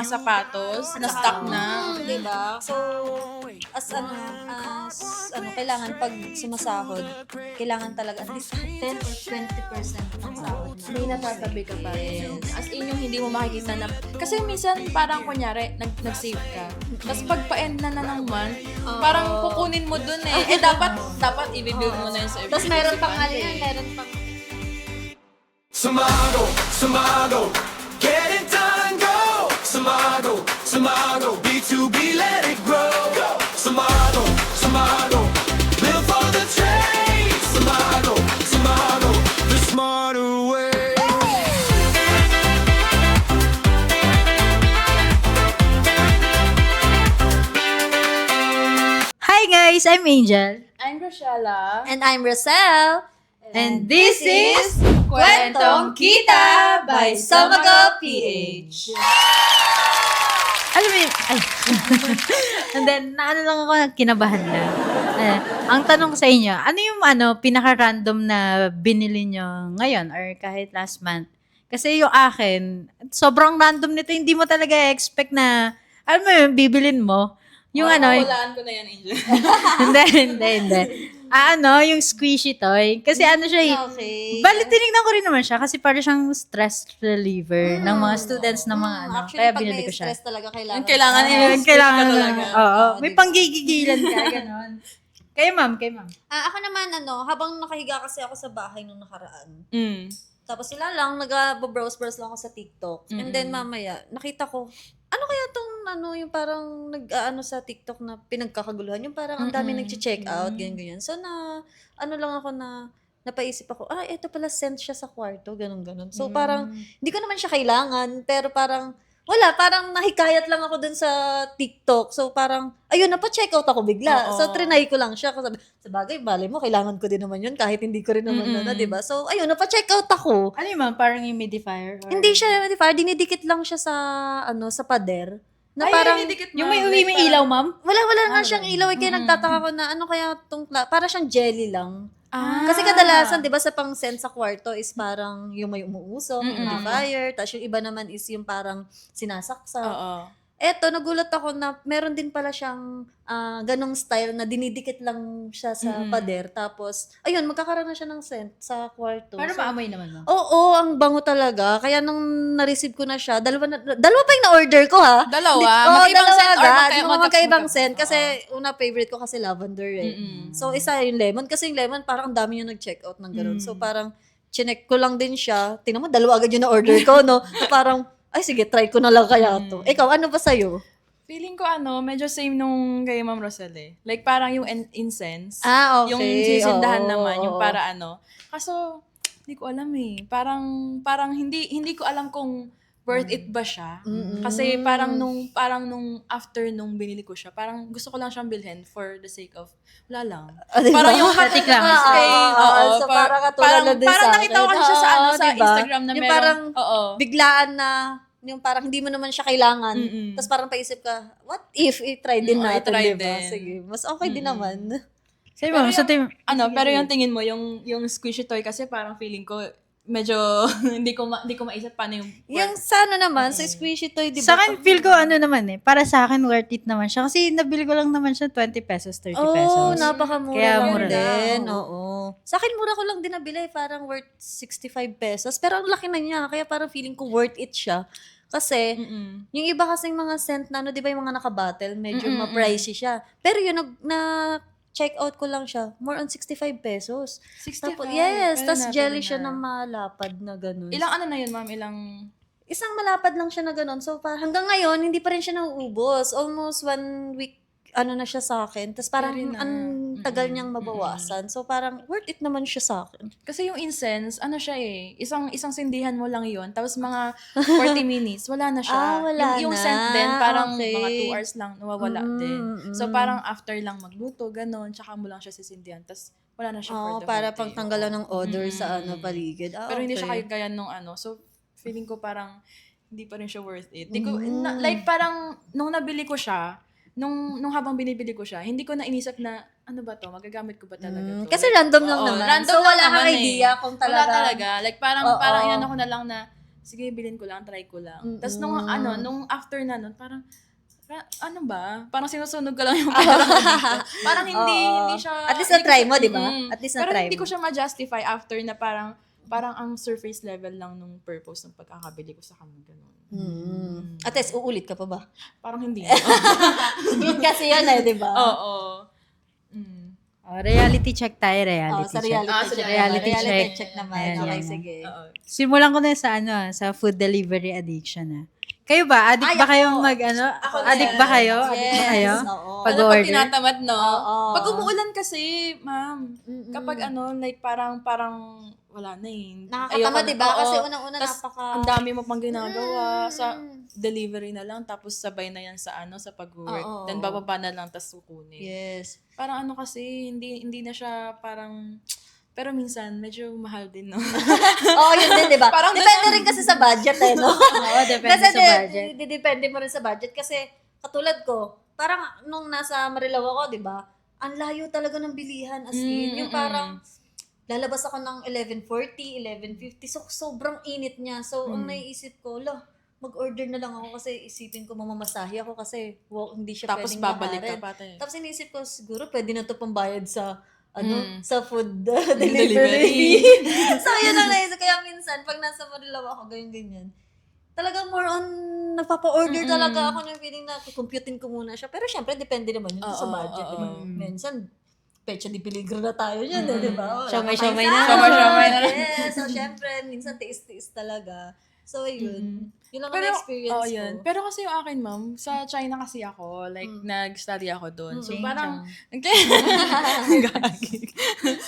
mga sapatos na stock na. Diba? So, as kailangan pag sumasahod, kailangan talaga at least 10 or 20% ng sahod na. May natatabi ka pa rin. As in yung hindi mo makikita na, kasi minsan parang kunyari, nag-save ka. Tapos pag pa-end na ng month, parang kukunin mo dun eh. Dapat i-build mo na yun sa Tapos meron pang meron pang Sumago, get it done, go. Sumago, B2B, let it grow. Go. Sumago, live for the change. Sumago, the smarter way. Hi guys, I'm Angel. I'm Rochella. And I'm Rosel. And this is Kwentong Kita by Samago PH. Alam mo yun, ay. And then, lang ako, kinabahan na. Ang tanong ko sa inyo, ano yung pinaka-random na binili nyo ngayon or kahit last month? Kasi yung akin, sobrang random nito, hindi mo talaga expect na, alam mo yun, bibilin mo. Yung Walaan ko na yan, Angel. hindi. Yung squishy toy. Kasi siya Okay. Bali, tinignan ko rin naman siya kasi para siyang stress reliever ng mga students ng mga Actually, Kaya pag binili may ko siya. stress talaga, kailangan. Kailangan Kailangan ka talaga. Oo. May panggigigilan ka, gano'n. Kaya ma'am. Ako naman, habang nakahiga kasi ako sa bahay nung nakaraan. Tapos sila lang, nag-browse lang ako sa TikTok. And then mamaya, nakita ko, ano kaya tong yung parang sa TikTok na pinagkakaguluhan, yung parang ang dami nag-check out, ganyan. So lang ako napaisip ako, eto pala sent siya sa kwarto, ganun. So parang, hindi ko naman siya kailangan, pero parang, wala, parang nahikayat lang ako dun sa TikTok. So parang, ayun, napa-check out ako bigla. Oo. So trinay ko lang siya. Kasi sa bagay, balay mo, kailangan ko din naman yun kahit hindi ko rin naman diba? So ayun, napa-check out ako. Ano yung ma'am? Parang humidifier? Or... Hindi siya fire, dinidikit lang siya sa pader. Na Ay, parang, dinidikit mo. Yung may Like, ilaw, ma'am? wala nga siyang ilaw. Kaya nagtataka ko na, ano kaya tong, para siyang jelly lang. Ah. Kasi kadalasan, di ba, sa pang-send sa kwarto is parang yung may umuusok, humidifier, tapos yung iba naman is yung parang sinasaksak. Oo. Eto, nagulat ako na meron din pala siyang ganong style na dinidikit lang siya sa pader. Tapos, ayun, magkakaroon na siya ng scent sa kwarto. Para maamoy naman, ma'am. Oo, ang bango talaga. Kaya nung na-receive ko na siya, dalawa pa yung na-order ko, ha? Dalawa? Oo, Magkaibang dalawa scent or agad. Magkaibang scent. Oo. Kasi una, favorite ko kasi lavender eh. So, isa yung lemon. Kasi yung lemon, parang ang dami yung nag-check out ng gano'n. So, parang, chinek ko lang din siya. Tingnan mo, dalawa agad yung na-order ko, no? So, parang, ay sige, try ko na lang kaya to. Ikaw, ano ba sa'yo? Feeling ko medyo same nung kay Ma'am Rosel eh. Like parang yung incense. Okay. Yung sisindahan Oo, naman, yung oo. para Kaso, hindi ko alam eh. Parang hindi ko alam kung worth it ba siya. Kasi parang nung after nung binili ko siya, parang gusto ko lang siyang bilhin for the sake of, wala lang. Diba? Parang yung Static lang. So, parang katulad na din parang sa nakita ko akin. kasi siya sa sa Diba? Instagram na yung merong, parang oo. biglaan na, yung parang hindi mo naman siya kailangan. Tapos parang paisip ka, what if i-try din natin, i-try diba? din. Sige, mas okay din naman. Sige, ma'am. So, Pero yung tingin mo, yung squishy toy kasi parang feeling ko, medyo hindi ko maisip paano yung Yung sa naman, sa squishy toy, diba? sa akin, feel ko naman para sa akin, worth it naman siya. Kasi nabili ko lang naman siya 20 pesos, 30 pesos. Napakamura Kaya lang mura din. Oo. Sa akin, mura ko lang din nabili. Parang worth 65 pesos. Pero ang laki na niya. Kaya parang feeling ko worth it siya. Kasi, yung iba kasing mga scent na, di ba yung mga naka-bottle, medyo ma-pricey siya. Pero yun, check out ko lang siya, more on 65 pesos. 65? Tapos, yes, Pwede tas na, jelly pwede siya na. na malapad na ganun. Ilang na yun, ma'am? Isang malapad lang siya na ganun. So, hanggang ngayon, hindi pa rin siya nauubos. Almost 1 week, na siya sa akin. Tapos parang, Carry na. ang tagal niyang mabawasan. So, parang, worth it naman siya sa akin. Kasi yung incense, siya eh, isang sindihan mo lang yun, tapos mga 40 minutes, wala na siya. Wala yung na. scent din, parang Okay. mga 2 hours lang, nawawala din. So parang after lang magluto, ganun, tsaka mo lang siya sisindihan, tapos wala na siya for the Para whole day. pangtanggalan ng odor sa paligid. Pero hindi siya Okay. kaya nung so feeling ko parang hindi pa rin siya worth it. Di ko, like parang, nung nabili ko siya, nung habang binibili ko siya, hindi ko na inisip na, ano ba to? Magagamit ko ba talaga to? Kasi Like, random lang oo, naman. random So, lang wala kang naman idea kung talaga. Wala talaga. Like, parang inano ko na lang na, sige, bilhin ko lang, try ko lang. Tapos nung after na nun, parang, ano ba? Parang sinusunog ko lang yung pera ko dito. Parang hindi siya... At least hindi ko na-try siya- mo, di ba? Mm. At least Pero na-try hindi mo. ko siya ma-justify after na parang ang surface level lang nung purpose ng pagkakabili ko sa kanya. Ganun. At least, uulit ka pa ba? Parang hindi. Yun kasi yun di ba? Oo. Mm. Reality check tayo, reality Sa check. reality check. Reality check. check naman. Ayan, Okay, yan. sige. Oo. Simulan ko na sa food delivery addiction. Kayo ba? Addict ba kayong Addict ba kayo? Addict ba kayo? Oo. Pag Pag order? tinatamad, no? Oo. Pag umuulan kasi, ma'am, kapag like parang wala na eh. Nakakatamad, di ba? Oo. Kasi unang-una Tas, napaka... ang dami mo pang ginagawa sa delivery na lang, tapos sabay na yan sa sa pag-work. Oo. Then bababa na lang, tas kukunin. Yes. Parang kasi, hindi na siya parang, pero minsan, medyo mahal din, no? Oo, yun din, di ba? Parang Depende rin kasi sa budget, no? Oo, depende Kasi sa budget. depende mo rin sa budget. Kasi, katulad ko, parang nung nasa Marilao ako, di ba? Ang layo talaga ng bilihan. As in, yung parang, lalabas ako ng 11:40, 11:50. So, sobrang init niya. So, ang naiisip ko, mag-order na lang ako kasi isipin ko mamamasahe ako kasi hindi siya Tapos pwedeng babalik ka laharin. pa tayo. Tapos inisip ko, siguro pwede na to pambayad sa sa food Delivery. delivery fee. So, yun ang naisip. Kaya minsan, pag nasa Marilao ako, ganyan. Talagang more on, nagpapa-order talaga ako ng feeling na kukumputin ko muna siya. Pero syempre, depende naman yun sa budget. Diba? Minsan, pecha di peligro na tayo dyan, di ba? Siomay-siomay na. Siomay-siomay na. Yes. So, syempre, minsan tiis-tiis talaga. So, yun. Yun lang ang experience yun. ko. Pero kasi yung akin, ma'am, sa China kasi ako, like, nag-study ako doon. So, Ching parang, chong. Gagi.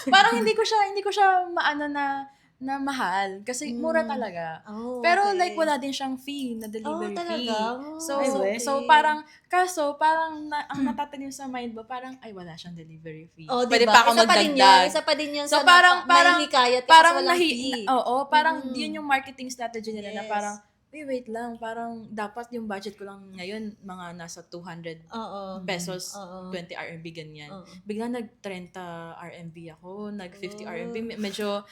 Parang hindi ko siya maano na mahal. Kasi mura talaga. Oh, Pero okay. like, wala din siyang fee, na delivery fee. talaga? So, Ay, okay. so parang ang natatanim sa mind mo, parang, ay, wala siyang delivery fee. Oh, Pwede diba? pa ako Isa pa din yun. magdagdag. Isa pa din yun So, sa parang nahihikayat ka parang kasi walang fee. parang yun yung marketing strategy nila na Yes. parang, wait lang, parang dapat yung budget ko lang ngayon mga nasa 200 Oo. pesos, Oo. 20 RMB, ganyan. Oo. Bigla nag-30 RMB ako, nag-50 RMB. Medyo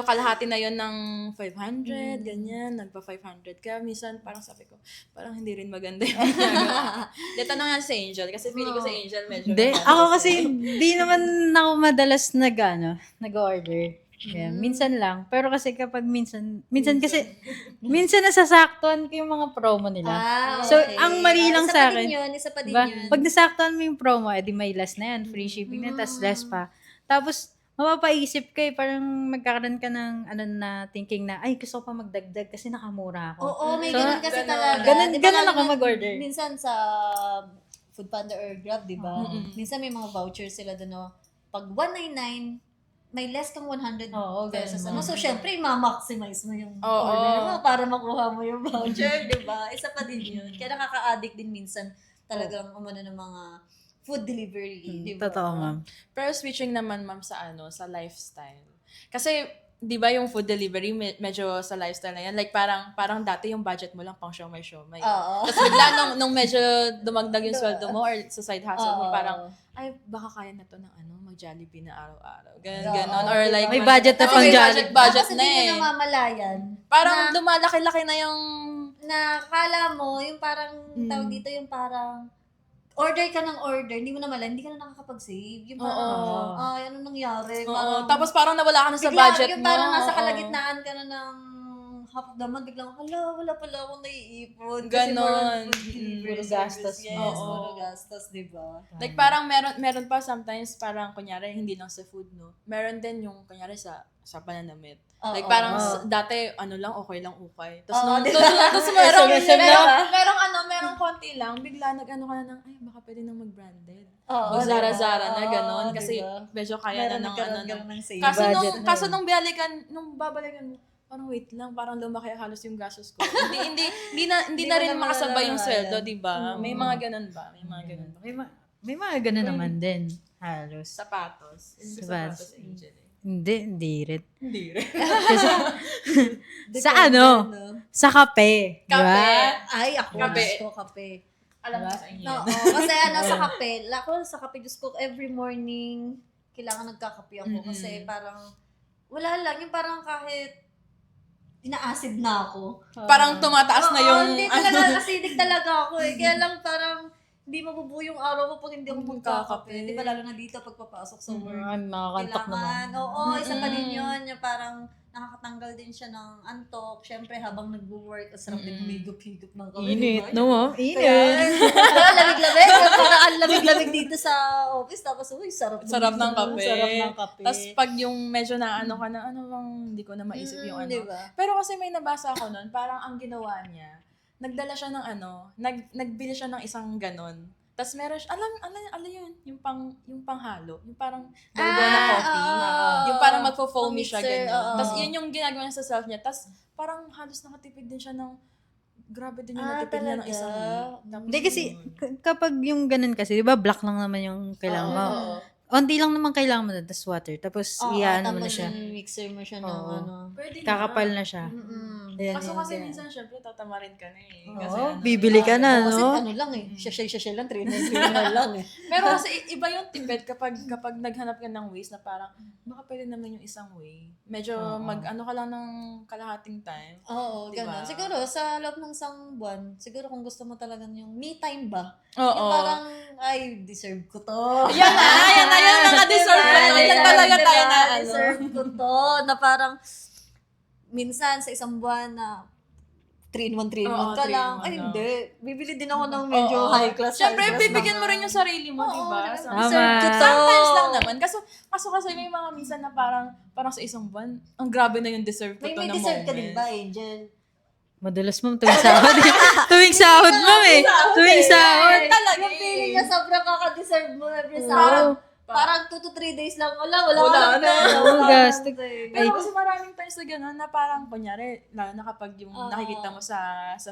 kalahati na yon ng 500, ganyan. Nagpa-500 ka. Minsan, parang sabi ko, parang hindi rin maganda yung ginagawa. Dito na nga si Angel, kasi feeling ko si Angel medyo... Hindi. Ako kasi, di naman ako madalas nag-order. Yeah, minsan lang. Pero kasi kapag minsan nasasaktuhan ko yung mga promo nila. So, ang mali lang sa akin. Isa pa din Diba? yun. Pag nasaktuhan mo yung promo, edi may less na yan. Free shipping na, tas less pa. Tapos, mapapaisip ka parang magkakaroon ka ng na thinking na, ay, gusto ko pa magdagdag kasi nakamura ako. Oo, may So, ganun kasi talaga. ganun Di ba ako lalo na mag-order. Minsan sa Foodpanda or Grab, di ba? Minsan may mga vouchers sila doon, no? Pag 199, may less kang 100 Oo, pesos. ganun. So, syempre, ma-maximize mo yung Oo. order mo para makuha mo yung voucher, di ba? Isa pa din yun. Kaya nakaka-addict din minsan talagang umano ng mga food delivery, di ba? Totoo, ma'am. Pero switching naman, ma'am, sa lifestyle. Kasi, di ba yung food delivery, medyo sa lifestyle na yan, like parang dati yung budget mo lang pang siomay-siomay. Oo. Tapos bigla nung medyo dumagdag yung sweldo mo or sa side hustle mo, Oo. parang, ay, baka kaya na to ng mag-Jollibee na araw-araw. Ganon, Oo, ganon. Or like, May budget na Kasi pang may Jollibee. budget Tapos na hindi mo eh. namamalayan. Parang lumalaki-laki na yung... Na kala mo, yung parang, tawag dito, yung parang, order ka ng order, hindi mo naman, hindi ka na nakakapag-save. Yung parang, Oo. ay, ano nangyari? Oo, Parang, tapos parang nawala ka na sa bigla, budget yung mo. parang nasa Oo. kalagitnaan ka na ng half of the month, biglang, wala pala akong naiipon. Ganon. Kasi Puro gastos. Yes, Oo. puro gastos, di ba? Like parang meron pa sometimes parang kunyari hindi lang sa food, no. Meron din yung kunyari sa pananamit. Like Oo. parang dati okay lang ukay. Tapos Oo, nung di ba? tapos merong Diba? merong konti lang bigla nag-ano ka na ng ay baka pwede nang mag-branded. Oo, Mag-Zara-Zara na diba? ganon Oo, kasi diba? medyo kaya Meron na ng nagkaroon ano. ka ng save. Kaso nung babalikan mo, parang wait lang, parang lumaki halos yung gastos ko. hindi na Hindi rin mo na makasabay yung malalaman. sweldo, di ba? May mga ganun ba? May mga ganun ba? May mga ganun naman din. Halos. Sapatos. Sapatos. Angel eh. Hindi rin. Hindi rin. Sa ano? Sa kape. Di ba? Kape. Ay, ako Kape. gusto kape. Alam ko sa inyo. Oo, kasi sa kape, sa kape, Diyos ko, every morning, kailangan nagkakape ako kasi parang, wala lang, yung parang kahit, inaasid na ako. Parang tumataas na yung... Hindi talaga, acidic talaga ako eh. Kaya lang parang hindi mabubuo yung araw mo pag hindi ako magkakape. Di ba lalo na dito pagpapasok sa work. Makakantak naman. Oo, isa pa din yun. Yung parang nakakatanggal din siya ng antok. Siyempre, habang nag-work, ang sarap din humigop-higop ng kape. Init, no ma'am? Kaya, lamig-lamig. Parang ang lamig-lamig dito sa office. Tapos, uy, sarap Sarap ng kape. Sarap ng kape. Tapos pag yung medyo na ano ka na, ano bang, hindi ko na maisip yung ano. Diba? Pero kasi may nabasa ako nun, parang ang ginawa niya, nagdala siya ng ano, nagbili siya ng isang ganon. Tapos meron siya, alam yun, yung panghalo, yung parang dalgona coffee. Yung parang magpo-foamy siya, Mixer, gano'n. Tapos yun yung ginagawa niya sa self niya. Tapos parang halos nakatipid din siya ng, grabe din yung natipid niya ng talaga? isang week. Tapos Hindi kasi, yun. kapag yung ganun kasi, di ba black lang naman yung kailangan mo. Onti lang naman kailangan mo na, tas water. Tapos, iyaano mo na siya. Mixer mo siya ng Oo. ano. Pwede Kakapal na siya. Yan, Kaso yan, kasi yan. minsan, syempre, tatamarin ka na eh. Kasi Oo, ano, bibili ka na, Kasi no? ano lang eh. Sashay lang, 3 lang eh. Pero kasi iba yung tipid kapag naghanap ka ng ways na parang, baka pwede naman yung isang way. Medyo ano ka lang ng kalahating time. Oo, Diba? ganun. Siguro, sa loob ng isang buwan, siguro kung gusto mo talagang yung me time ba? Oo. Yung parang, ay, deserve ko to. Yan na naka-deserve ko. Yan talaga tayo na ano. Deserve ko to. Na parang, minsan sa isang buwan na 3-in-1 Oo, ka 3-in-1 lang. Ay, na. hindi. Bibili din ako ng medyo Oo. high class. Siyempre, high class bibigyan na. mo rin yung sarili mo, Oo, di ba? deserve Tama. ko to. Sometimes lang naman. Kaso kasi may mga minsan na parang sa isang buwan, ang grabe na yung deserve ko May to na deserve ka moment. din ba, Angel? Madalas ma'am, tuwing sahod. Tuwing sahod, ma'am eh. Tuwing sahod. Talaga Yung feeling na sobrang kaka-deserve mo every Oo. Parang 2 to 3 days lang. Wala Wala ka na. pera. Oo, Wala gastos. ka na. Pero kasi maraming times na gano'n na parang, kunyari, lalo na kapag yung Oo. nakikita mo sa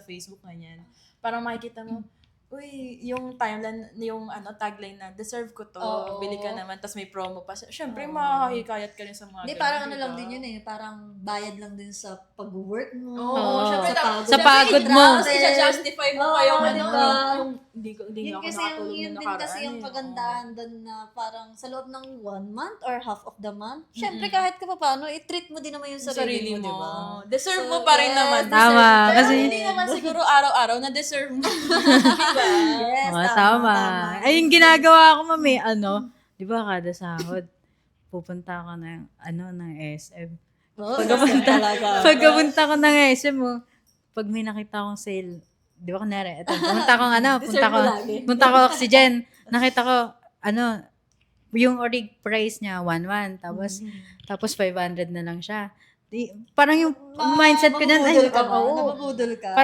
Facebook ganyan, parang makikita mo, uy, yung timeline, yung tagline na, deserve ko to, Oo. bili ka naman, tas may promo pa. Siyempre, makakahikayat ka rin sa mga Hindi, ganun, parang ano diba? lang din yun eh. Parang bayad lang din sa pag-work mo. Oo, syempre, Sa pagod mo. Tapos i-justify mo pa yung Oo, ano, diba? yung hindi Yun ako kasi nakatulog yun na din kasi nakaraan yung eh. kagandahan doon na parang sa loob ng 1 month or half of the month, syempre kahit ka pa paano, i-treat mo din naman yung sarili, mo, di ba? Deserve So, mo pa rin yes, naman. deserve Tama, mo. Pero kasi- hindi naman siguro araw-araw na deserve mo. diba? Yes, Oo, tama. Ay, yung ginagawa ko, ma'am, eh, di ba kada sahod, pupunta ako ng SM. Pagkapunta ko ng SM, pag may nakita akong sale, di ba kunwari, pumunta ko Oxygen, nakita ko, yung orig price niya, 1,100, tapos 500 na lang siya. Parang yung mindset ko dyan, ay, Nabubudol ka.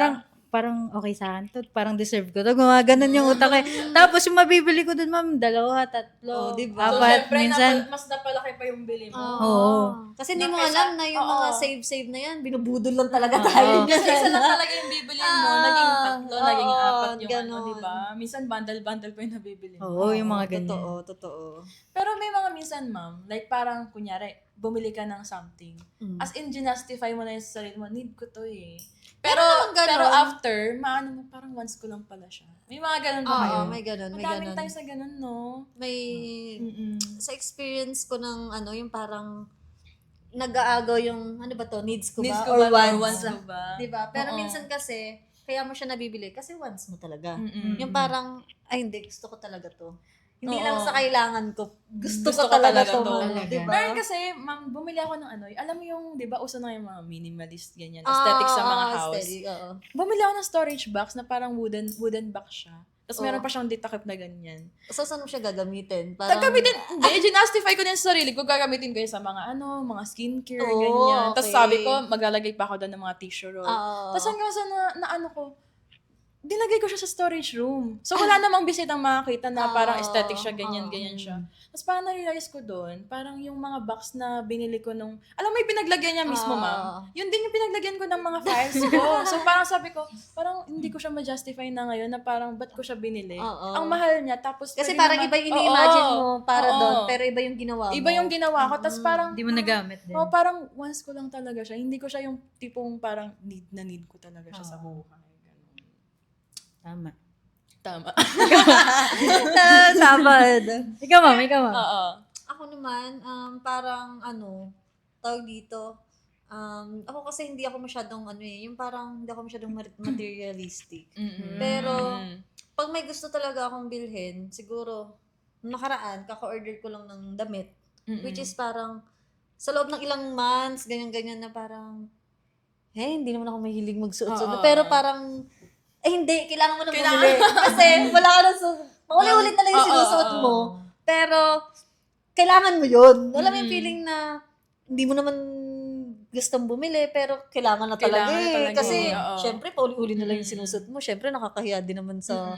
parang okay sa akin to. Parang deserve ko to. Gumaganon yung utak eh. Tapos yung mabibili ko dun, ma'am, 2, 3, Oo, diba? So, 4, syempre, minsan. mas napalaki pa yung bili mo. Oo. Kasi hindi mo Kaysa- alam na yung mga oo. save na yan, binubudol lang talaga tayo. Kasi isa lang talaga yung bibili mo, naging 3, naging 4 yung ganon. diba? Minsan bundle-bundle pa yung nabibili mo. Oo, yung mga ganyan. Totoo. Pero may mga minsan, ma'am, like parang, kunyari, bumili ka ng something. As in, ginastify mo na yung sarili mo, need ko to eh. Pero naman ganon. pero after, maano mo, parang once ko lang pala siya. May mga ganun ba kayo? Oo, may ganun, may Madaming ganun. times na ganun, no? May, Mm-mm. sa experience ko ng yung parang, nag-aagaw yung, ano ba to, needs ko ba? Needs ko or ba? wants. Wants ko ba? Diba? Pero Oo. minsan kasi, kaya mo siya nabibili kasi wants mo talaga. Mm-mm. Yung parang, ay hindi, gusto ko talaga to. Hindi Oo. lang sa kailangan ko. Gusto Gusto ko ko talaga talaga to. to. Diba? Meron kasi, ma'am, bumili ako ng alam mo yung, di ba, uso na yung mga minimalist, ganyan, aesthetics sa mga house. Aesthetic, oo. Bumili ako ng storage box na parang wooden box siya. Tapos Oo. meron pa siyang detakip na ganyan. So, saan mo siya gagamitin? Gagamitin, hindi, ginastify ko din sa sarili ko, gagamitin ko yun sa mga mga skincare, Oo, ganyan. Tapos okay. sabi ko, maglalagay pa ako doon ng mga tissue roll. Oo. Tapos hanggang sa na ko, dinagay ko siya sa storage room. So wala namang bisitang makakita na parang aesthetic siya, ganyan siya. Tapos parang na-realize ko doon, parang yung mga box na binili ko alam mo yung pinaglagyan niya mismo, ma'am. Yun din yung pinaglagyan ko ng mga files ko. So parang sabi ko, parang hindi ko siya ma-justify na ngayon na parang ba't ko siya binili. Oo. Ang mahal niya, tapos Kasi pwede parang naman- iba yung ini-imagine Oo. mo para Oo. doon, pero iba yung ginawa mo. Iba yung ginawa ko, tapos parang, Hindi mo nagamit din. parang once ko lang talaga siya. Hindi ko siya yung tipong parang need ko talaga siya sa buhay. Ganun. Tama. Tama. Sabad. Ikaw, ma'am. Oo. Ako naman, parang tawag dito, Ako kasi hindi ako masyadong yung parang hindi ako masyadong materialistic. Mm-mm. Pero, pag may gusto talaga akong bilhin, siguro, nung nakaraan, kaka-order ko lang ng damit. Which is parang, sa loob ng ilang months, ganyan-ganyan na parang, hindi naman ako mahilig magsuot-suot. Pero parang, hindi, kailangan mo na bumili. Kasi, wala ka na paulit-ulit na lang yung sinusuot mo. Pero, kailangan mo yun. Alam mo yung feeling na, hindi mo naman gustong bumili, pero kailangan na talaga Kasi, syempre, pauli-uli na lang yung sinusuot mo. Syempre, nakakahiya din naman sa,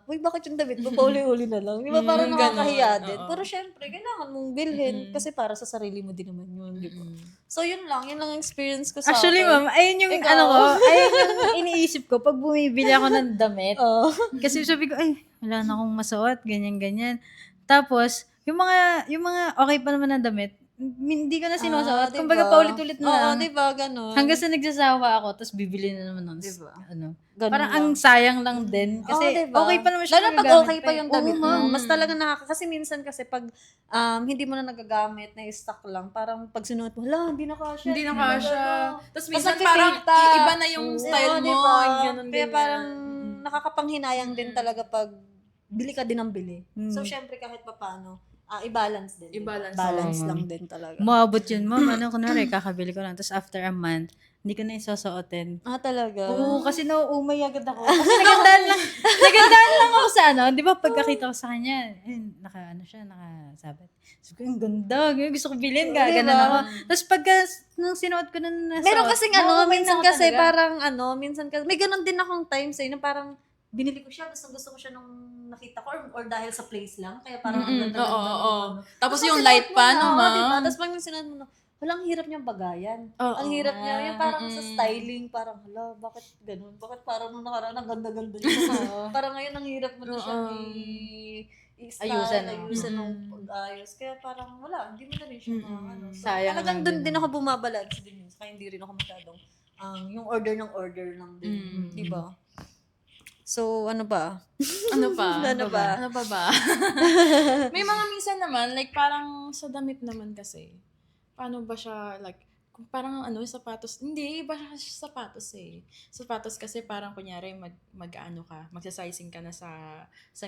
uy, bakit yung damit mo? Pauli-uli na lang. Di ba? Parang nakakahiya din. Pero syempre, kailangan mong bilhin. Kasi para sa sarili mo din naman yun. Di ba? So, yun lang yung experience ko sa Actually, akin. ma'am, ayun yung ayun yung iniisip ko pag bumibili ako ng damit. Kasi sabi ko, wala na akong masuot, ganyan-ganyan. Tapos, yung mga okay pa naman na damit, hindi ko na sinusuot. Diba? Kumbaga paulit-ulit na lang. Diba? Ganon. Hanggang sa nagsasawa ako, tapos bibili na naman ng Diba? Parang ang sayang lang din. Kasi diba? okay pa naman siya Lalo pag magagamit okay pa yung damit mo. Oo, Mas talaga kasi minsan kasi pag hindi mo na nagagamit, na stock lang, parang pag sinuot mo, hindi na kasha. Hindi na kasha. Tapos minsan nagfe-fade parang pa. iba na yung style mo. Diba? Ganun, Kaya ganyan. parang nakakapanghinayang din talaga pag bili ka din ng bili. So, syempre kahit pa paano, i-balance din. I-balance. Balance lang din talaga. Maabot yun, ma'am. Kunwari, kakabili ko lang. Tapos after a month, hindi ko na isusuotin. Talaga? Oo, kasi nauumay agad ako. Kasi nagandaan lang ako sa di ba pagkakita ko sa kanya, nakasabat. So, ang ganda, gusto ko bilhin, gaganan ako. Tapos pagka, nung sinuot ko na nasuot, Meron kasing minsan ako kasi talaga. parang minsan kasi, may ganun din akong times na parang, binili ko siya, gusto ko siya nung nakita ko or dahil sa place lang. Kaya parang ang ganda. Tapos yung light pa, no, ma'am? Diba? Tapos pag sinuot mo walang hirap niyang bagayan. Ang hirap niya. Yung parang sa styling, parang, bakit ganun? Bakit parang nung nakaraan, ang ganda-ganda niya. Parang ngayon, ang hirap mo na siya ayusan ng pag-ayos. Kaya parang wala, hindi mo na rin siya Sayang talagang lang dun din. din ako bumabalance din. Kaya hindi rin ako masyadong yung order lang din. Diba? So, ano ba? Ano pa? Ano ba? Ano pa ba? May mga minsan naman, like parang sa damit naman kasi, paano ba siya, like, kung parang sapatos, hindi, iba siya sapatos eh. Sapatos kasi parang kunyari, magsasizing ka na sa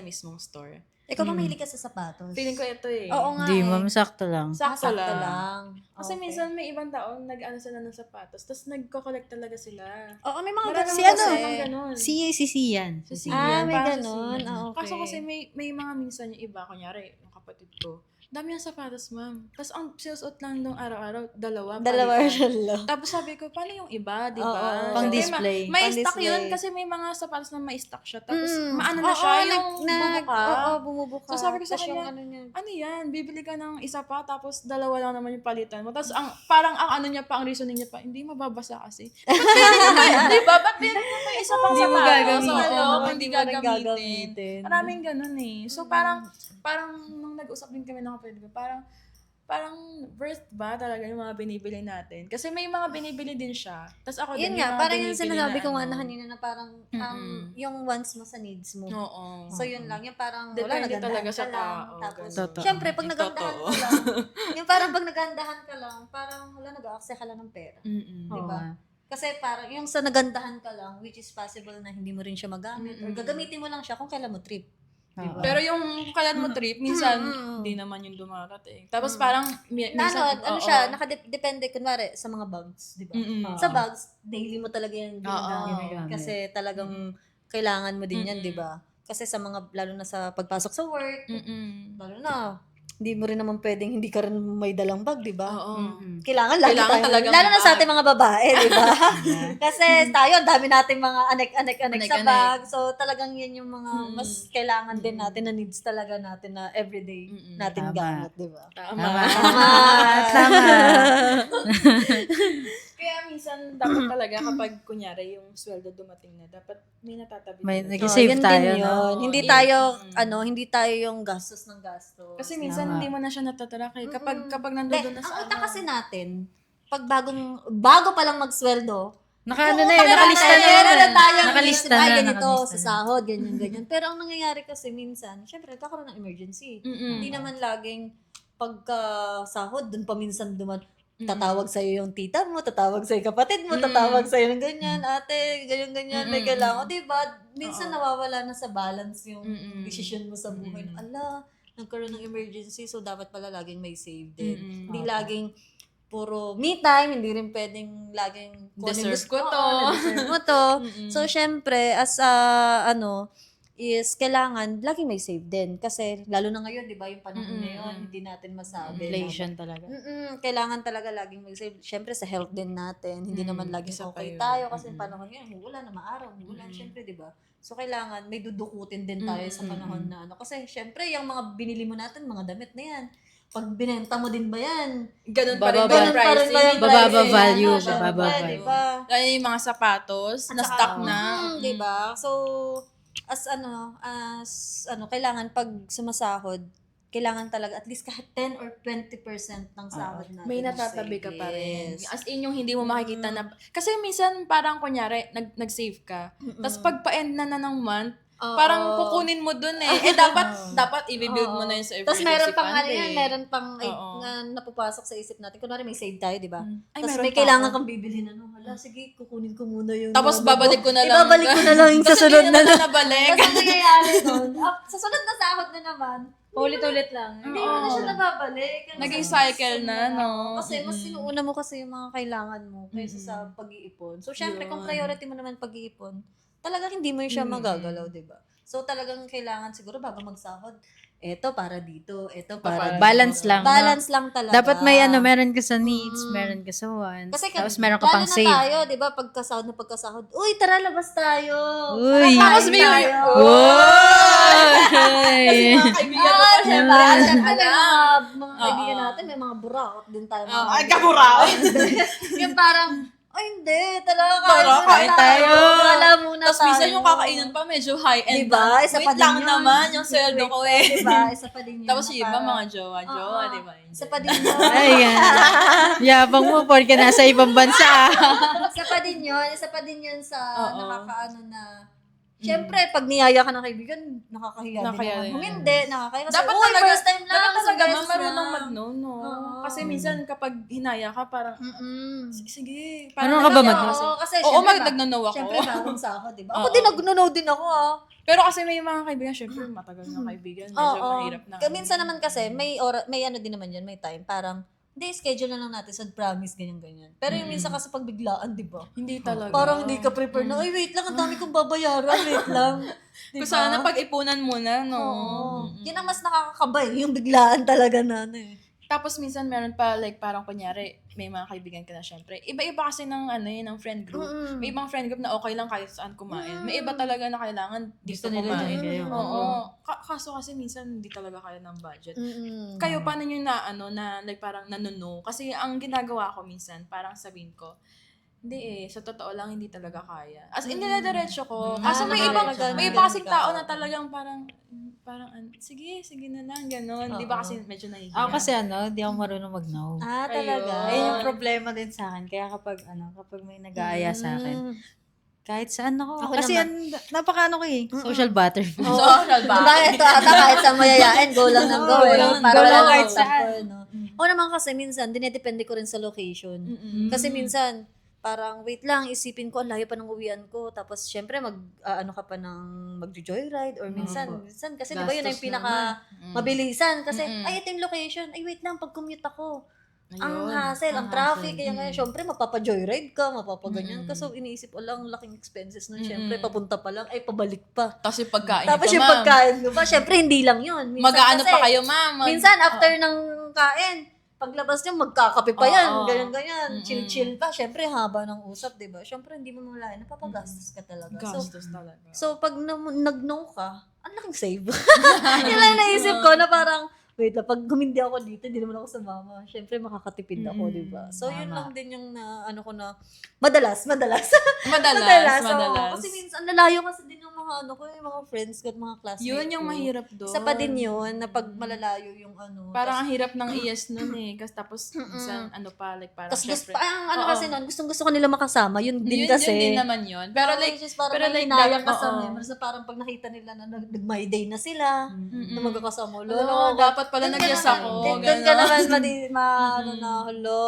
mismong store. Ikaw ba mahilig ka sa sapatos? Feeling ko ito eh. Oo nga Hindi, ma'am, sakto lang. Sakto sakto lang. lang. Kasi Okay. minsan may ibang tao, sila ng sapatos, tapos nagko-collect talaga sila. Oo, may mga Marami ganun Si kasi. ganun. Si Sian. Si may parang ganun. si- Okay. Kaso kasi may mga minsan yung iba, kunyari, yung kapatid ko, dami ng sapatos, ma'am. Tapos ang sinusuot lang nung araw-araw, dalawa Version lang. Tapos sabi ko, paano yung iba, di Oo, ba? pang Siyempre, display. May Pang stock display. yun kasi may mga sapatos na may stock siya. Tapos maano Oo, na siya, yung bubuka. Oo, bumubuka. So sabi ko sa Tas yung kanya, niya. ano yan, bibili ka ng isa pa, tapos dalawa lang naman yung palitan mo. Tapos parang ang niya pa, ang reasoning niya pa, hindi mababasa kasi. Di ba? Ba't meron mo pa isa pang Hindi mo sapatos? gagamitin. Kung Hindi hindi mo rin gagamitin. gagamitin. Maraming ganun eh. So parang nung nag-usap din kami ng kapatid ko, parang worth ba talaga yung mga binibili natin? Kasi may mga binibili din siya. Tapos ako Yun din, nga, may mga parang yung binibili sinasabi ko nga ano. na kanina na parang yung wants mo sa needs mo. Oo. So yun lang, yung parang Depende nagandahan talaga ka sa lang. tao, Tapos, ganun. Totoo. syempre, pag nagandahan Totoo. ka lang, yung parang pag nagandahan ka lang, parang nag-a-access ka lang ng pera. Mm-mm. Diba? Kasi parang yung sa nagandahan ka lang, which is possible na hindi mo rin siya magamit, or gagamitin mo lang siya kung kailan mo trip. Oo. Pero yung kailan mo trip, minsan hindi naman yung dumarating. Tapos parang Na ano siya, nakadepende, kunwari, sa mga bags, di ba? Mm-mm. Sa bags, daily mo talaga yan ginagamit. Ginagamit. Kasi talagang kailangan mo din yan, di ba? Kasi sa mga, lalo na sa pagpasok sa work, lalo na, hindi mo rin naman pwedeng hindi ka rin may dalang bag, di ba? Oo. Kailangan lagi Kailangan tayo. talaga Lalo may na sa bag. ating mga babae, di ba? Kasi tayo, ang dami nating mga anek-anek sa Anek-anek. bag. So, talagang yan yung mga mas kailangan din natin na needs talaga natin na everyday natin Tama. gamit, di ba? Tama. Tama. Kaya minsan dapat talaga kapag kunyari yung sweldo dumating na, dapat may natatabi. May talaga. nag-save yun tayo, din no? yun. Hindi tayo, hindi tayo yung gastos ng gastos. Kasi minsan Tama. hindi mo na siya natatrack eh. Kapag Hindi, nandoon na ang sa utak kasi natin, pag bago pa lang magsweldo, Nakalista na meron na yun. tayo. Nakalista Ay, na. ganito, nakalista sa na. sahod, ganyan. Pero ang nangyayari kasi minsan, syempre, kakaroon ng emergency. Hindi naman laging pagka sahod, dun pa minsan tatawag sa'yo yung tita mo, tatawag sa'yo kapatid mo, tatawag sa'yo ng ganyan, ate, ganyan, may kailangan. Diba? Minsan nawawala na sa balance yung decision mo sa buhay. Ala, nagkaroon ng emergency, so dapat pala laging may save din. Hindi laging puro me time, hindi rin pwedeng laging Deserve ko to. deserve mo to. So, syempre, as is kailangan laging may save din. Kasi, lalo na ngayon, di ba, yung panahon ngayon, hindi natin masabi. Inflation talaga. Kailangan talaga laging may save. Syempre, sa health din natin, hindi naman laging isa pa okay yun. tayo. Kasi panahon ngayon, wala na maaraw, wala, syempre, di ba? So, kailangan may dudukutin din tayo sa panahon na ano. Kasi, syempre, yung mga binili mo natin, mga damit na yan, pag binenta mo din ba yan? Ganun pa rin Bababa. ba yung Ganun pa rin pricing? ba yung Bababa pricing? value, Syempre, bababa value. di ba? Lalo yung mga sapatos, na stock na. Di ba? So, as kailangan pag sumasahod, kailangan talaga at least kahit 10 or 20% ng sahod natin. May natatabi ka pa rin. Yes. As in yung hindi mo makikita na... Kasi minsan parang kunyari, nag-save ka. Tapos pag pa-end na ng month, parang kukunin mo dun eh. Dapat i-build mo na yun sa emergency Tapos meron pang fund meron pang Oo. na napupasok sa isip natin. Kunwari may save tayo, di ba? Ay, Tapos meron may pa kailangan ako. kang bibilhin hala, sige, kukunin ko muna yung Tapos ano babalik ko na lang. Ibabalik ko na lang yung sa sunod na lang. nabalik. Kasi nangyayari nun, sa sunod na sahod na naman, Ulit-ulit lang. hindi mo na siya nababalik. Naging cycle na, no? Kasi mas sinuuna mo kasi yung mga kailangan mo kaysa sa pag-iipon. So, syempre, kung priority mo naman pag-iipon, talagang hindi mo siya magagalaw, di ba? So, talagang kailangan siguro bago magsahod, eto para dito, eto para dito. Balance lang. Balance lang talaga. Dapat may meron ka sa needs, meron ka sa wants. Kasi Tapos meron ka pang lalo save. na tayo, di ba, pagkasahod na pagkasahod, uy, tara, labas tayo. Uy. Tara, Tapos kain may tayo. Uy! Kaibigan mo Ah, pa diba? siya. Siyempre, may mga kaibigan natin, may mga burakot din tayo. Ay, kaburaw. Yung parang, ay hindi, talaga Tara, kain kain tayo. tayo. Wala muna Tapos tayo. minsan yung kakainan pa medyo high-end. Diba? Isa pa Wait din lang yun. naman yung sweldo ko eh. Diba? Isa pa din yun. Tapos na yung iba parang- mga jowa-jowa, Oo. di ba? Isa pa din yun. Ayan. Yabang mo, porque nasa ibang bansa. Isa pa din yun. Isa pa din yun sa Oo. nakakaano na... Siyempre, pag niyaya ka ng kaibigan, nakakahiya din Nakakahiya naman. din. Kung hindi, nakakahiya. Kasi, Dapat uy, talaga, first time lang. dapat talaga sa beses marunong lang." mag-no, no? Oo. Kasi minsan kapag hinaya ka, parang, Mm-mm. sige. Marunong ka ba nag- mag-no? Oo, kasi Oo, syempre, nag-no ako. Siyempre, bagong sahod, di ba? Ako Oo. din, nag-no din ako, Pero kasi may mga kaibigan, syempre, matagal na kaibigan. Medyo mahirap na. Minsan naman kasi, may ano din naman yan, may time, parang, hindi, schedule na lang natin sa promise, ganyan-ganyan. Pero yung minsan kasi pag biglaan, di ba? Hindi talaga. Parang hindi ka prepare na, ay, wait lang, ang dami kong babayaran, wait lang. Di Kung ba? sana pag-ipunan muna, no? Oo. Yun ang mas nakakakabay, yung biglaan talaga na, ano eh. Tapos minsan meron pa, like, parang kunyari, may mga kaibigan ka na syempre. Iba-iba kasi ng, ng friend group. May ibang friend group na okay lang kahit saan kumain. May iba talaga na kailangan dito Gusto nila kumain. dyan kayo. Oo. Kaso kasi minsan hindi talaga kaya ng budget. Kayo, paano nyo na, like, parang nanuno? Kasi ang ginagawa ko minsan, parang sabihin ko, hindi sa totoo lang, hindi talaga kaya. As in, niladiretso ko. Kasi may iba kasing tao na talagang parang, sige na lang, gano'n. Di ba kasi medyo nahihiya. Ako kasi di ako marunong mag-no. Ah, talaga? Ayun yung problema din sa akin. Kaya kapag may nag-aaya sa akin, kahit saan ako. Kasi napaka ko social butterfly. Social ba? Bakit ito ata kahit sa mayayain, go lang ng go. Oo, Eh, go para lang wala kahit nang saan. tampo, no? O naman kasi minsan, dinedepende ko rin sa location. Kasi minsan, parang wait lang, isipin ko, ang layo pa ng uwian ko. Tapos syempre, ka pa ng mag-joyride. Or minsan kasi di ba yun ang Gastos pinaka mabilisan. Kasi, ay, ito yung location. Ay, wait lang, pag-commute ako. Ang hassle, ang traffic. Kaya ngayon, syempre, mapapa-joyride ka, mapapaganyan ka. So, iniisip ko lang, laking expenses nun. Syempre, papunta pa lang, ay, pabalik pa. Tapos yung pagkain Tapos nito, yung ma'am. pagkain mo pa, syempre, hindi lang yun. Minsan Mag-aano kasi, pa kayo, ma'am? Minsan, after ng kain, paglabas niyo, magkakape pa yan. Oo. Ganyan-ganyan. Chill-chill pa. Syempre, haba ng usap, di ba? Syempre, hindi mo malayan. Napapagastos ka talaga. Gastos talaga. So, pag nag-no ka, ang laking save. Yun lang naisip ko na parang, wait lang, pag humindi ako dito, hindi naman ako sa mama. Syempre, makakatipid ako, di ba? So, yun lang din yung madalas. Madalas. Oo. Kasi minsan, nalayo kasi din yung mga yung mga friends ko at mga classmates Yun yung ko. mahirap doon. Isa pa din yun, na pag malalayo yung Parang ang hirap ng IS nun eh. Kasi tapos, minsan, parang Tapos gusto, syempre. kasi nun, gustong-gusto ko nila makasama. Yun din kasi. Yun din naman yun. Pero like, parang pero may like, hinayang ka oo. sa members na parang pag nakita nila na nag-my day na sila, na magkakasama, Dapat dapat pala nag-yes ako. Doon ka Ganon. naman ano na, hello,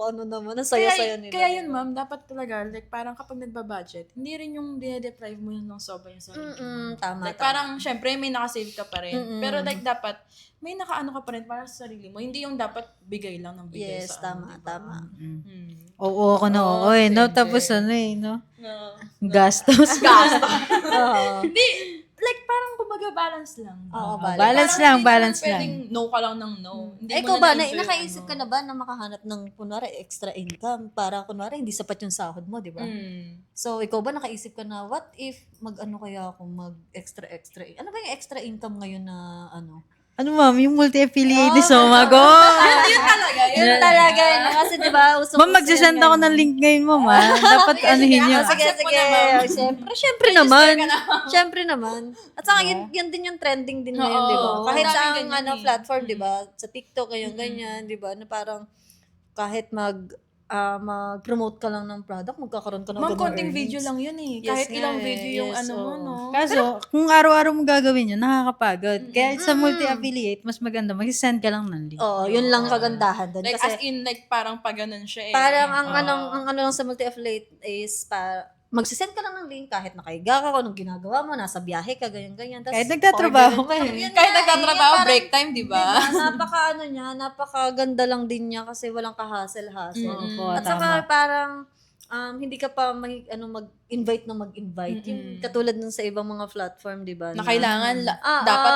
ano naman, ang saya-saya nila. Kaya yun, ma'am, dapat talaga, like, parang kapag nagba-budget, hindi rin yung dinedeprive mo yun ng sobra yung sarili mo. Tama, Like, parang, syempre, may nakasave ka pa rin. Pero, like, dapat, may nakaano ka pa rin para sa sarili mo. Hindi yung dapat bigay lang ng bigay Yes, sa ano, tama, diba? tama. Oo, ako na. Oo, no? Tapos no? No. Gastos. Oo. Hindi, like, parang kumbaga balance lang. Oo, Balance Parang lang, hindi balance naman lang. pwedeng no ka lang ng no. Hindi mo Ikaw ba, na-enjoy yung nakaisip ano. ka na ba na makahanap ng, kunwari, extra income para, kunwari, hindi sapat yung sahod mo, di ba? So, ikaw ba nakaisip ka na, what if mag-ano kaya ako, mag-extra. Ano ba yung extra income ngayon na, ano? Ano ma'am, yung multi-affiliate ni Somago. Yun talaga, yun. Yun talaga, yun. Kasi di ba, usong Ma'am, magsasend ako ng link ngayon, ma'am. Dapat anuhin nyo. Sige, Accept mo sige. na, ma'am. Siyempre naman. Siyempre naman. At saka yun din yung trending din ngayon, Oo. di ba? Kahit Daming sa ganyan eh. platform, di ba? Sa TikTok, ganyan, di ba? Na parang kahit mag-promote ka lang ng product, magkakaroon ka ng Ma'am, ganung konting earnings. video lang yun eh. Yes Kahit nga ilang eh. video yung Yes, ano mo, oo. no? Kaso, kung araw-araw mo gagawin yun, nakakapagod. Kaya sa multi-affiliate, mas maganda, mag-send ka lang ng link. Oo, yun lang kagandahan doon. Like, Kasi as in, like, parang pa ganun siya eh. parang ang ano lang sa multi-affiliate is magsisend ka lang ng link kahit nakahiga ka, kung anong ginagawa mo, nasa biyahe ka, ganyan-ganyan. Tas Kahit nagtatrabaho ka eh. Yun Kahit nga nagtatrabaho, parang- break time, di ba? Diba? Napakaganda lang din niya kasi walang kahasel-hasel. Opo, At saka tama. parang hindi ka pa mag-invite na mag-invite. Yung katulad nun sa ibang mga platform, di ba? Na kailangan, dapat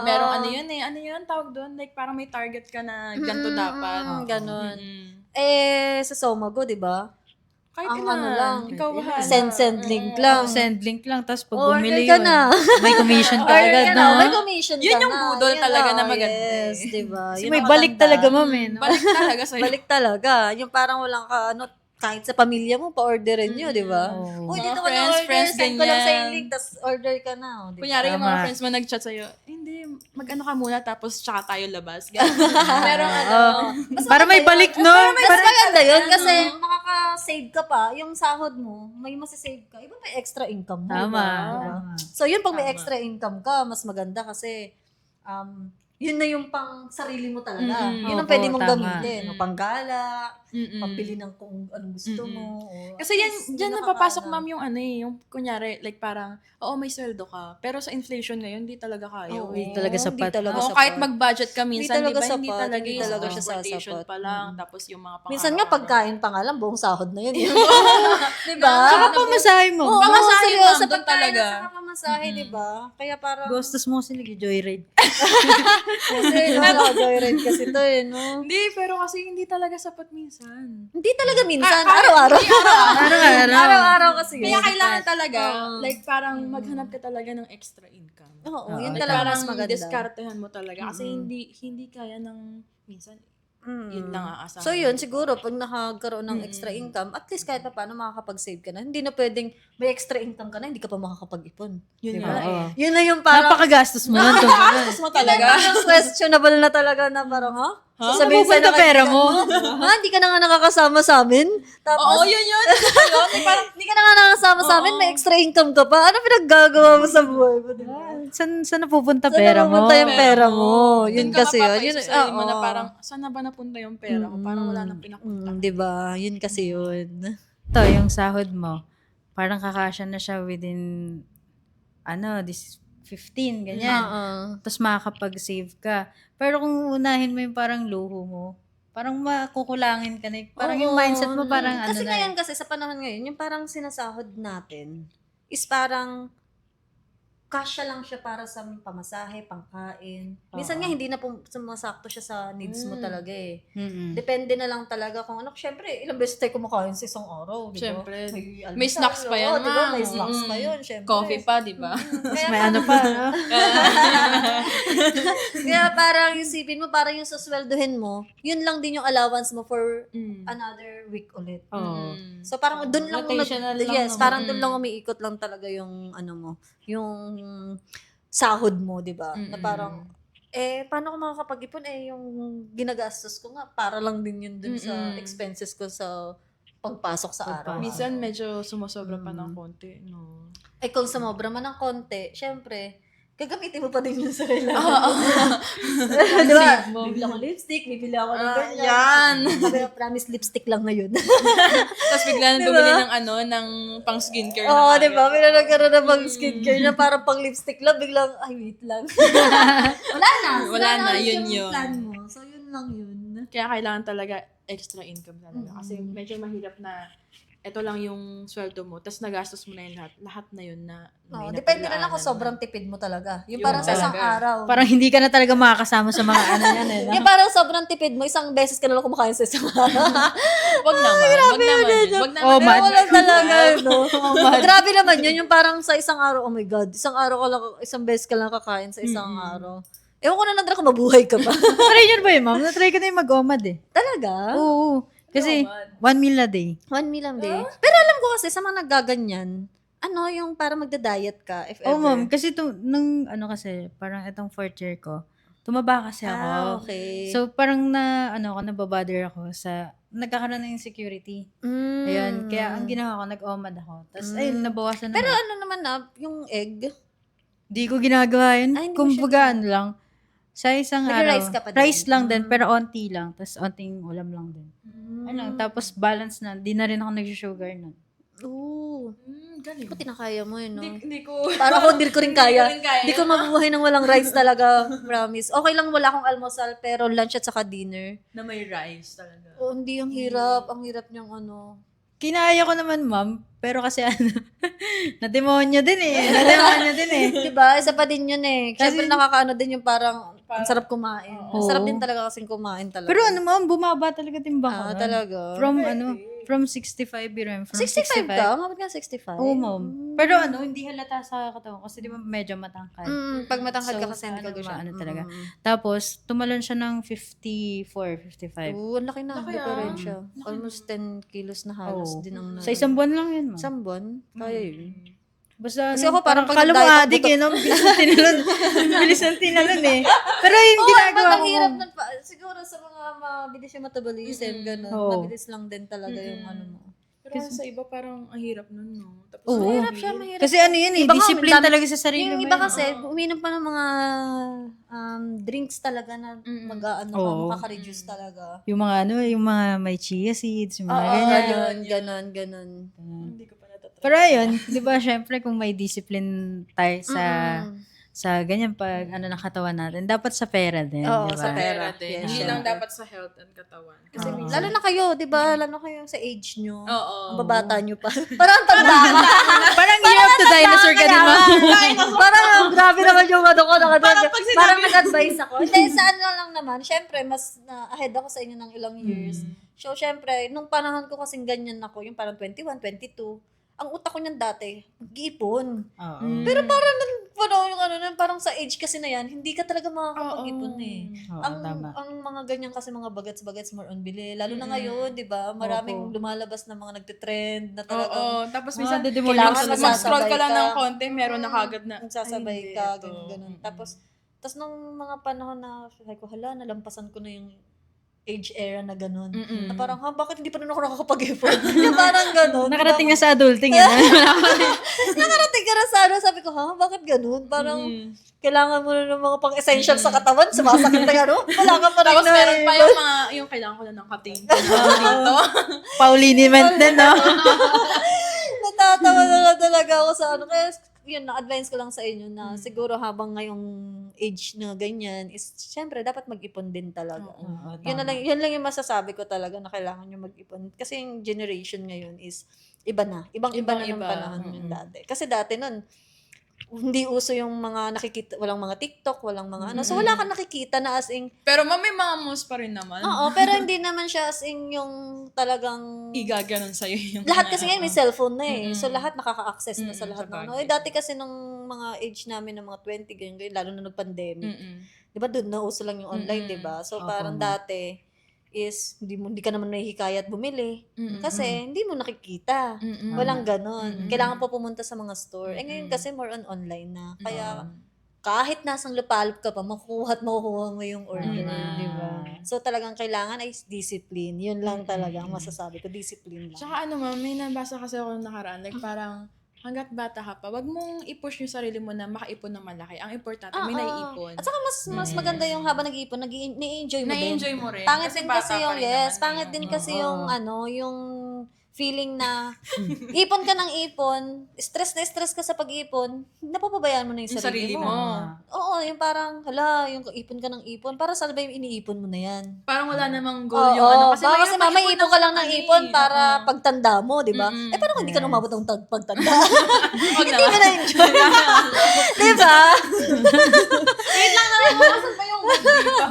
merong ano yun eh. Ano yun, tawag doon? Like, parang may target ka na ganito dapat. Ganon. Mm-mm. Sa Somago, di ba? Kahit Ang ilan. ano lang, Ikaw bahala. send link lang. Send link lang, tapos pag Order bumili ka yun, na. may commission ka Order agad, ka na, no? may commission Yun ka yung na. budol Yun talaga na lang. maganda Yes, eh. di ba? Kasi Yun may ang balik maganda. talaga, ma'am, eh. No? Balik talaga sa'yo. Balik talaga. Yung parang walang kahit sa pamilya mo, pa-orderin nyo, di ba? Oo. Uy, Mga dito ka na order, friends, send ko lang sa ganyan. link, tapos order ka na. Oh, di ba? Kunyari yung mga Tama. friends mo nag-chat sa'yo, hindi, mag-ano ka muna tapos tsaka tayo labas. Ganun. Pero ano, Para may balik, no? Mas maganda yun kasi makaka-save ka pa. Yung sahod mo, may masasave ka. Iba may extra income mo. Tama. diba? Tama. So yun, pag may extra income ka, mas maganda kasi yun na yung pang sarili mo talaga. Yun ang Opo, pwede mong tama. gamitin. O panggala, mm-mm. pambili ng kung anong gusto mo. O Kasi at yan, least, dyan hindi napapasok nakakaano. ma'am yung ano eh, yung kunyari, like parang, oo may sweldo ka, pero sa inflation ngayon, hindi talaga kaya. Oo, Hindi talaga sapat. Hindi talaga Oo, sapat. kahit mag-budget ka minsan, talaga di ba, sapat, hindi talaga hindi yung talaga siya transportation sasapat. pa lang, tapos yung mga pang Minsan nga pagkain pa nga lang, buong sahod na yun. diba? Saka pamasahe mo. Oo, Pamasahe, seryoso, ma'am, doon pagkain talaga. at saka pamasahe, diba? Kaya parang, Gustos mo kasi nag-joyride. kasi joyride kasi to eh, no? Hindi, pero kasi hindi talaga sapat minsan. Hindi talaga minsan, Kahit- araw-araw. hindi, araw-araw. Araw-araw kasi yun. Kaya kailangan talaga, like parang maghanap ka talaga ng extra income. Oo, yun Like, talaga mas parang maganda. diskartehan mo talaga. Kasi hindi kaya ng minsan, yun lang aasahan. So yun, siguro, pag nakagkaroon ng extra income, at least kahit pa paano makakapag-save ka na. Hindi na pwedeng may extra income ka na, hindi ka pa makakapag-ipon. Yun Diba? nga eh. Oo. Yun na yung parang, Napakagastos mo nun. Tapos mo talaga. parang questionable na talaga na parang, ha? Saan napupunta pera mo? Ha? Hindi ka na nga nakakasama sa amin? Tapos, Oo, yun. Like, parang, hindi ka na nga nakakasama sa amin, may extra income ka pa. Ano pinaggagawa mo sa buhay mo? Diba? Saan napupunta Saan pera mo? napupunta yung pera mo? Yun dun ka kasi yun. mapapaisip sa sarili mo na oo. parang, saan na ba napunta yung pera ko? Parang wala nang pinapunta. Diba? Yun kasi yun. Ito, yung sahod mo, parang kakasya na siya within, this 15, ganyan. Tapos makakapag-save ka. Pero kung unahin mo yung parang luho mo, parang makukulangin ka na. Parang yung Oo. mindset mo parang Kasi ano na. ngayon kasi sa panahon ngayon, yung parang sinasahod natin is parang kasya lang siya para sa pamasahe, pangkain. Minsan nga hindi na sumasakto siya sa needs mo talaga eh. Mm-mm. Depende na lang talaga kung ano. Siyempre, ilang beses tayo kumakain sa isang araw, di ba? Siyempre. almusal, May snacks pa yan, oo, di ba? May ma'am. snacks pa Mm. yun, siyempre. Coffee pa, di ba? Kaya May ano pa, no? Kaya parang isipin mo, parang yung susweldohin mo, yun lang din yung allowance mo for Mm. another week ulit. Oo. So parang doon lang Rotational lang yes, naman. parang doon lang umiikot lang talaga yung ano mo, yung sahod mo, 'di ba? Na parang paano ko makakapag-ipon yung ginagastos ko nga para lang din yun dun sa expenses ko sa pagpasok sa araw. Minsan medyo sumusobra pa ng konti, no? Kung sumobra man ng konti, syempre, gagamitin mo pa din yun sa kailangan. Di ba? Bibili ako lipstick, bibili ako ng ganyan. Yan. Sabi ko, promise, lipstick lang ngayon. Tapos bigla nang bumili ng ng pang skincare na Oo, kaya. di ba? May nagkaroon na pang skincare na parang pang lipstick lang, biglang, ay, wait lang. Wala na. Yun ulit yung yun. plan mo. So, yun lang yun. Kaya kailangan talaga extra income talaga. Kasi medyo mahirap na ito lang yung sweldo mo, tapos nagastos mo na yun lahat. Lahat na yun na Oh, may depende na lang kung napagdaanan sobrang tipid mo talaga. Yung Yun parang sa isang talaga. araw. Parang hindi ka na talaga makakasama sa mga ano yan eh. No? Yung parang sobrang tipid mo, isang beses ka na lang kumakain sa isang araw. Wag naman. Wag naman yun. Wag naman. Oh, Pero mad. wala talaga, no? Grabe naman yun, yung parang sa isang araw, oh my God, isang araw ka lang, isang beses ka lang kakain sa isang araw. Ewan ko na lang kung mabuhay ka ba. Try nyo ba yun, ma'am? Na-try ko na yung mag-OMAD eh. Talaga? Oo. Kasi, 1 meal a day. 1 meal a day. Pero alam ko kasi sa mga naggaganyan, yung para magda-diet ka, if ever. Oh, ma'am. Kasi nung kasi, parang itong 4th year ko, tumaba kasi ako. Okay. So, parang nababother ako sa, nagkakaroon ng insecurity. Ayun. Kaya, ang ginawa ko, nag-OMAD ako. Tapos, ayun, nabawasan Pero naman. naman yung egg, Di ko ginagawa yun. Ay, hindi mo siya Kumbaga, lang. Sa isang Nag-rice araw, ka pa din? rice lang din, pero onti lang. Tapos, onting ulam lang din. Ano, tapos balance na. Di na rin ako nag-sugar nun. ooh, Galing. buti na kaya mo yun, no? Hindi ko. Para ako, hindi ko rin kaya. Hindi ko rin kaya. Hindi ko mabuhay ng walang rice talaga, promise. Okay lang wala akong almusal, pero lunch at saka dinner. Na may rice talaga. Oh, hindi, ang hirap. Ang hirap niyang Kinaya ko naman, ma'am. Pero kasi nademonyo din eh. Nademonyo din eh. Diba? Isa pa din yun eh. Siyempre nakakaano din yung parang ang sarap kumain. Ang Oo. sarap din talaga kasing kumain talaga. Pero ma'am, bumaba talaga timbang ko. nun. talaga. From 65 yun. From 65 ka? Umabot ka 65? Oo, ma'am. Pero hindi halata sa katawan kasi di ba medyo matangkad. Pag matangkad ka So, kasi hindi ka gusya. talaga. Tapos, tumalon siya ng 54, 55. Oo, ang laki na. Diferensya. Almost 10 kilos na halos din ang Sa isang buwan lang yun, ma'am. Isang buwan? Kaya yun. Basta, Kasi ako parang pag kala mo nag-diet adik ako, eh, no? Bilis na tinalon. Bilis na tinalon eh. Pero yung Oo, ginagawa ang ko. hirap nun pa. Siguro sa mga mabilis yung metabolism, gano'n. Oo. Mabilis lang din talaga yung ano mo. Pero sa iba parang ang hirap nun, no? Tapos, Oo. Mahirap siya, mahirap. Kasi ano yun eh, Iba nga, discipline dami- talaga sa sarili mo. Yung iba yun. kasi, uminom pa ng mga drinks talaga na mag-ano ka, Oo. makaka-reduce talaga. Yung mga yung mga may chia seeds, yung mga Oo, ganyan. ganon. hindi ko pa natatry. Pero ayun, di ba, syempre kung may discipline tayo sa ganyan pag ng katawan natin, dapat sa pera din. Oo, di ba? sa pera. Din. Yes, Hindi syempre. lang dapat sa health and katawan. Kasi minsan, Lalo na kayo, di ba? Lalo na kayo sa age nyo. Oo. Ang babata nyo pa. Parang tanda ka. Parang year of the dinosaur ka din, ma'am. Parang grabe naman yung ano ko. Parang nag-advise ako. Hindi, sa ano lang naman. Syempre, mas ahead ako sa inyo ng ilang years. So, syempre, nung panahon ko kasing ganyan ako, yung parang 21, 22, ang utak ko niyan dati, mag-iipon. Oo. Pero parang parang sa age kasi na yan, hindi ka talaga makakapag-ipon eh. Oo, Ang tama. ang mga ganyan kasi mga bagets more on bili. Lalo na ngayon, 'di ba? Maraming lumalabas na mga nagte-trend na talagang Oo. Tapos minsan, dedemonyo kailangan ka sa masasabay mag-scroll ka lang ka. ng konti, meron na kagad na, magsasabay ay, hindi, ka, ito. ganun. Tapos nung mga panahon na sabi ko, hala, nalampasan ko na yung age era na ganun. Na parang, bakit hindi pa rin ako nakakapag-ipon? Yung parang ganun. Nakarating na sa adulting yan. Nakarating ka na sa ano, sabi ko, bakit ganun? Parang, kailangan mo na ng mga pang-essential sa katawan, sumasakit na ano? Wala ka pa rin Tapos na. meron pa yung mga, yung kailangan ko na ng kating. Dito. Pauliniment din, no? Natatawa na lang talaga ako sa ano. Kaya yun, na-advise ko lang sa inyo na siguro habang ngayong age na ganyan is syempre dapat mag-ipon din talaga. Yun lang yung masasabi ko talaga na kailangan nyo mag-ipon. Kasi yung generation ngayon is iba na. Ibang-iba na ng panahon yung dati. Kasi dati nun, hindi uso yung mga nakikita, walang mga TikTok, walang mga ano. So wala kang nakikita na as in, Pero may mga moves pa rin naman. oo, pero hindi naman siya as in yung talagang Igaganon sa'yo yung lahat kasi ngayon may cellphone na eh. So lahat nakaka-access na sa lahat sa ng ano. Eh dati kasi nung mga age namin ng mga 20 ganyan, lalo na nag-pandemic. 'Di ba doon nauso lang yung online, 'di ba? So parang dati is hindi ka naman nahihikayat bumili kasi hindi mo nakikita. Walang ganon. Kailangan pa pumunta sa mga store. Eh ngayon kasi more on online na. Kaya kahit nasang lupalop ka pa, makukuha mo yung order, di ba? So talagang kailangan ay discipline. Yun lang talaga ang masasabi ko, discipline lang. Tsaka ano ma'am, may nabasa kasi ako nung nakaraan, like parang hanggat bata ka pa, wag mong i-push yung sarili mo na makaipon ng malaki. Ang importante, may Oo. naiipon. At saka mas maganda yung habang nag-iipon, nai-enjoy mo din. Na-enjoy mo rin. Pangit Kasi din bata kasi pa yung, rin yes, naman pangit yun. din kasi Oo. yung feeling na ipon ka ng ipon, stress na stress ka sa pag-ipon, napapabayaan mo na yung Yung sarili sarili mo. mo. Oo, yung parang, yung ipon ka ng ipon, para saan ba yung iniipon mo na yan? Parang wala namang goal Oo, yung ano. kasi mahirap mama, mag-ipon ipon ka lang ng ano ipon eh. para Oo. pagtanda mo, di ba? Mm-mm. Parang hindi ka na umabot ng pagtanda. Wag Hindi mo na-enjoy. di ba? Wait lang naman mo. Asan ba yung goal dito?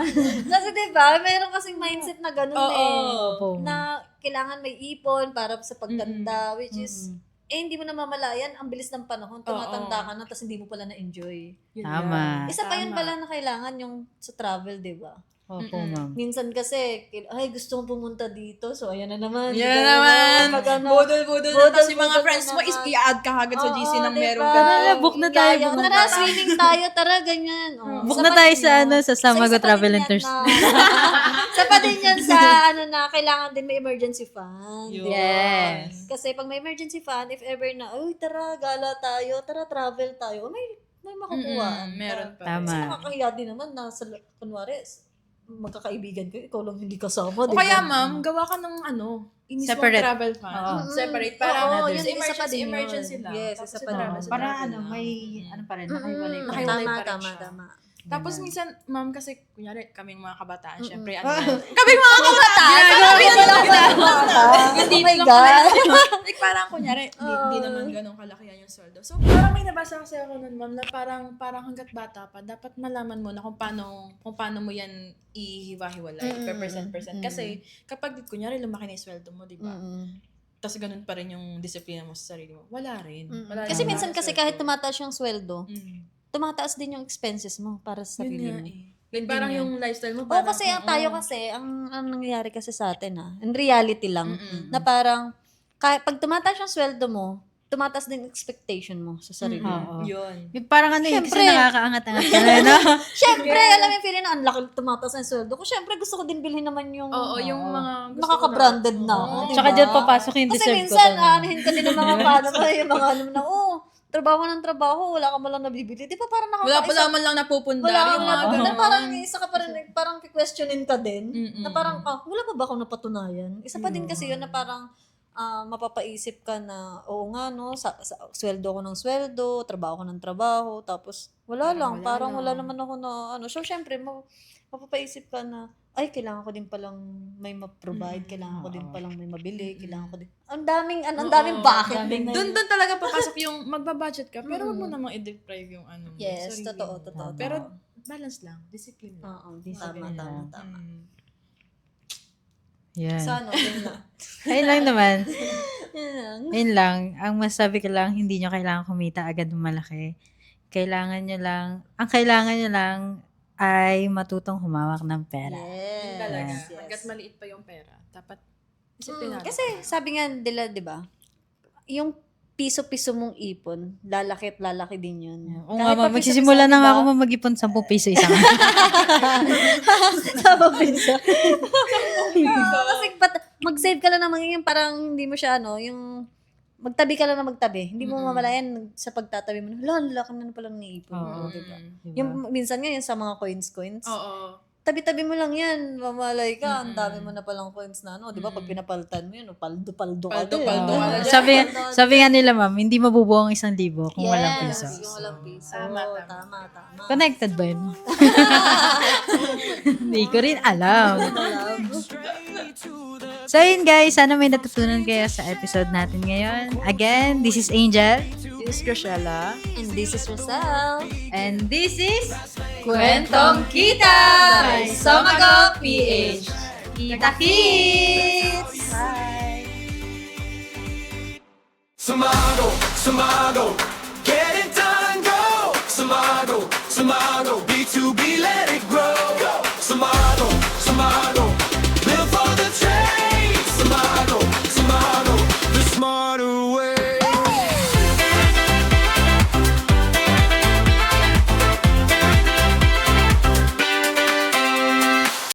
Kasi di ba, mayroon kasing mindset na ganun Oo. Opo. na kailangan may ipon para sa pagtanda, which is, hindi mo na mamalayan, ang bilis ng panahon, tumatanda ka na, tapos hindi mo pala na-enjoy. Yun Tama. lang. Isa pa yun Tama. pala na kailangan yung sa travel, di ba? Opo, ma'am. Minsan kasi, ay, gusto kong pumunta dito, so ayan na naman. Yan Ikaw naman. Mag-ano, Budol-budol na. Budol-budol Tapos yung mga na friends mo is naman. i-add ka agad sa GC Oo, nang diba? meron Ganun na, book na tayo, Yaya, book na tara, tayo. swimming tayo, tara, ganyan. Oh, Book isa na pa tayo din sa yun. ano, sa Samago isa pa Travel din and yan Tours. na- Isa pa din yan sa ano na, kailangan din may emergency fund. Yun. Yes. Kasi pag may emergency fund, if ever na, uy, tara, gala tayo, tara, travel tayo, may makukuhaan. Meron pa. Tama. Kasi nakakahiya din naman na, kunwari, magkakaibigan ko, ikaw lang hindi kasama, O di ba? kaya ma'am, gawa ka ng inis mong Separate. travel fund. Oo. Separate. Oo, Para yun, isa pa din yun. emergency lang. Yes, Tapos isa pa yung din. travel, sa Para travel ano, lang. may ano pa rin, nakahiwalay pa rin. Nakahiwalay Tama, pa rin tama, siya. tama. Tapos minsan, ma'am, kasi kunyari kaming mga kabataan, syempre, Mm-mm. ano yan? Kaming mga kabataan! Grabe Grabe pala na ako, bata. Hindi Oh my lang God. Like parang kunyari, di naman ganun kalakihan yung sweldo. So parang may nabasa kasi ako nun, ma'am, na parang hanggat bata pa, dapat malaman mo na kung paano mo yan ihiwa-hiwalay, per percent. Kasi kapag kunyari lumaki na yung sweldo mo, di ba? Tapos ganun pa rin yung disiplina mo sa sarili mo. Wala rin. Wala Kasi rin minsan yung kasi sweldo. kahit tumataas yung sweldo, Mm. tumataas din yung expenses mo para sa Yun sarili nga mo. eh. Like parang yung lifestyle mo, Oo, parang, kasi tayo kasi, ang nangyayari kasi sa atin in reality lang, na parang, pag tumataas yung sweldo mo, tumataas din expectation mo sa sarili mo. Oo. Yun. Yung parang ano yun, kasi Siyempre. nakakaangat-angat ka na, no? Siyempre, alam mo yung feeling na ang laki tumataas ang sweldo ko. Siyempre, gusto ko din bilhin naman yung Oo, yung mga gusto ko nakaka-branded na. Oo. diba? Tsaka dyan papasok yung Kasi deserve ko. minsan, to. aanahin ka din ng mga paano mo, yung mga ano na, trabaho ng trabaho, wala ka man lang nabibili. Di ba parang Wala man lang napupundar. Wala yung kang mga napunan. ganun. Parang isa ka pa rin, parang questionin ka din. Mm-mm. Na parang, wala pa ba akong napatunayan? Isa pa din kasi yun na parang, mapapaisip ka na, oo nga no, sweldo ko ng sweldo, trabaho ko ng trabaho, tapos wala Parang wala naman ako na ano. So, syempre, mapapaisip ka na, ay, kailangan ko din palang may ma-provide, kailangan ko din palang may mabili, kailangan ko din. Ang daming bakit. Doon talaga papasok yung magbabudget ka, pero wag mo namang i-deprive yung ano mo. Yes, sarili totoo. mo. Pero balance lang, discipline lang. Oo, tama. Mm. Yan. So, ano, yun lang. Ayun lang naman. Yun lang. Ayun lang. Ang masabi ko lang, hindi nyo kailangan kumita agad ng malaki. Kailangan nyo lang ay matutong humawak ng pera. Yes. Yun talaga. Yes. Hanggat maliit pa yung pera, dapat disiplinado. Kasi sabi nga nila, di ba, yung piso-piso mong ipon, lalaki at lalaki din yun. Oo nga, ma'am, magsisimula na nga ako mag-ipon 10 piso isang. Tama piso. Kasi mag-save ka lang naman yung parang hindi mo siya yung magtabi ka lang na magtabi. Hindi mo mamalayan sa pagtatabi mo. Laki na palang niipon. Oo. Diba? Yung minsan nga yun sa mga coins. Oo. Tabi-tabi mo lang yan. Mamalay ka. Ang dami mo na palang coins na Di ba? Pag pinapalitan mo yun, paldo-paldo ka. Paldo-paldo ka na. Sabi nga nila, ma'am, hindi mabubuo ang 1,000 kung walang piso. Yung walang piso. Tama. Tama. Connected ba yun? Hindi ko rin alam. So yun guys, sana may natutunan kayo sa episode natin ngayon. Again, this is Angel. This is Graciela. And this is Rosal. And this is Kwentong Kita by Somago PH. Kita Kids! Sumago, get it done, go! Sumago, B2B, let